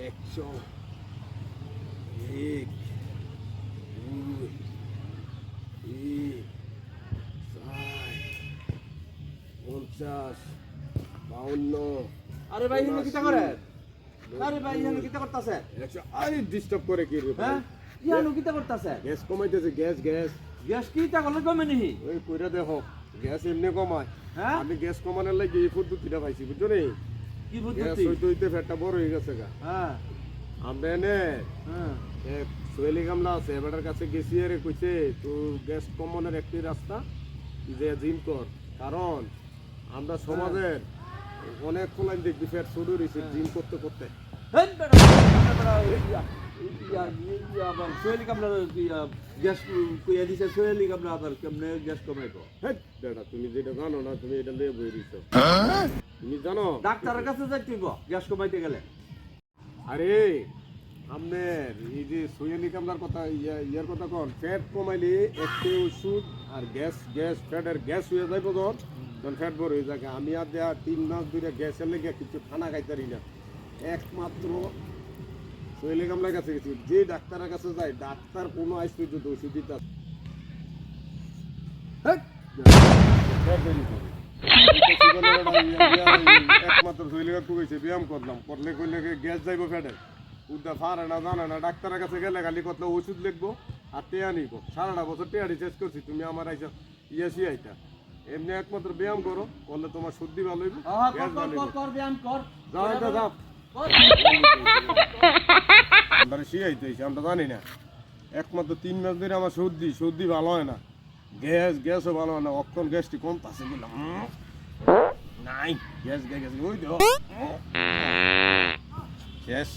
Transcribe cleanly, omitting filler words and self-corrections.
একশো এক দুই তিন চার 50 52 আরে ভাই এখানে কিটা করে? আরে ভাই এখানে কিটা করতেছে? 100 আরে ডিস্টার্ব করে কি রে ভাই? হ্যাঁ এখানে কিটা করতেছে? গ্যাস কমাইতেছে গ্যাস গ্যাস গ্যাস কিটা করলে কমে নি? ওই কইরা দেখো গ্যাস এমনি কমায় হ্যাঁ আমি গ্যাস কমানোর লাগি এই পদ্ধতিটা পাইছি বুঝছো নি কি গ্যাস পদ্ধতি? হইতে হইতে ফ্যাটটা বড় হয়ে গেছে গা হ্যাঁ আমরা এনে হ্যাঁ এক সোয়েলি গামলা আছে এবারের কাছে গেছি আরে কইছে তো গ্যাস কমানোর একটি রাস্তা যে জিম কর কারণ আমরা সমাজের অনেক কোলাইন দেখবি ফ্যাট শুরু হয়েছে জিম করতে করতে হেন বেটা আবার সোয়েলি কামলা গ্যাস কুইয়া দিছে সোয়েলি কামলা আবার কেমনে গ্যাস কমাইবো? হেই বেটা তুমি যেটা জানো না তুমি এটা নিয়ে বই দিছো তুমি জানো ডাক্তারের কাছে যাইতে হইব গ্যাস কমাইতে গেলে। আরে আপনার এই যে সোয়েলি কামলার কথা ইয়ার কথা কন ফ্যাট কমাইলে একটি ওষুধ আর গ্যাস গ্যাস ফ্যাটের গ্যাস হয়ে যাইব তখন ফ্যাট বড় হয়ে যায় আমি আর দেয়া 3 মাস ধরে গ্যাসের লেগে কিছু খানা খাইতারি না একমাত্র সোহেলি কামলার কাছে গেছি যে ডাক্তারের কাছে যাই ডাক্তার কোনো আইস পর্যন্ত ওষুধ দিতে একমাত্র সোহেলি কাকু গেছে ব্যায়াম করলাম করলে কইলে গ্যাস যাইব ফ্যাটে উদ্দা ফারে না জানে না ডাক্তারের কাছে গেলে খালি কত ওষুধ লিখবো আর টেয়া নিব সারাটা বছর টেয়া রিচার্জ করছি তুমি আমার আইসা ইয়াসি আইতা এমনি একমাত্র ব্যায়াম করো করলে তোমার শুদ্ধি ভালো হইব গ্যাস ভালো হইব কর ব্যায়াম কর যাও এটা যাও আমরা শিখাইতে আমরা জানি না একমাত্র 3 মাস ধরে আমার সর্দি ভালো হয় না গ্যাসও ভালো হয় না অক্ষণ গ্যাসটি কম পাশে বললাম নাই গ্যাস ওই তো শেষ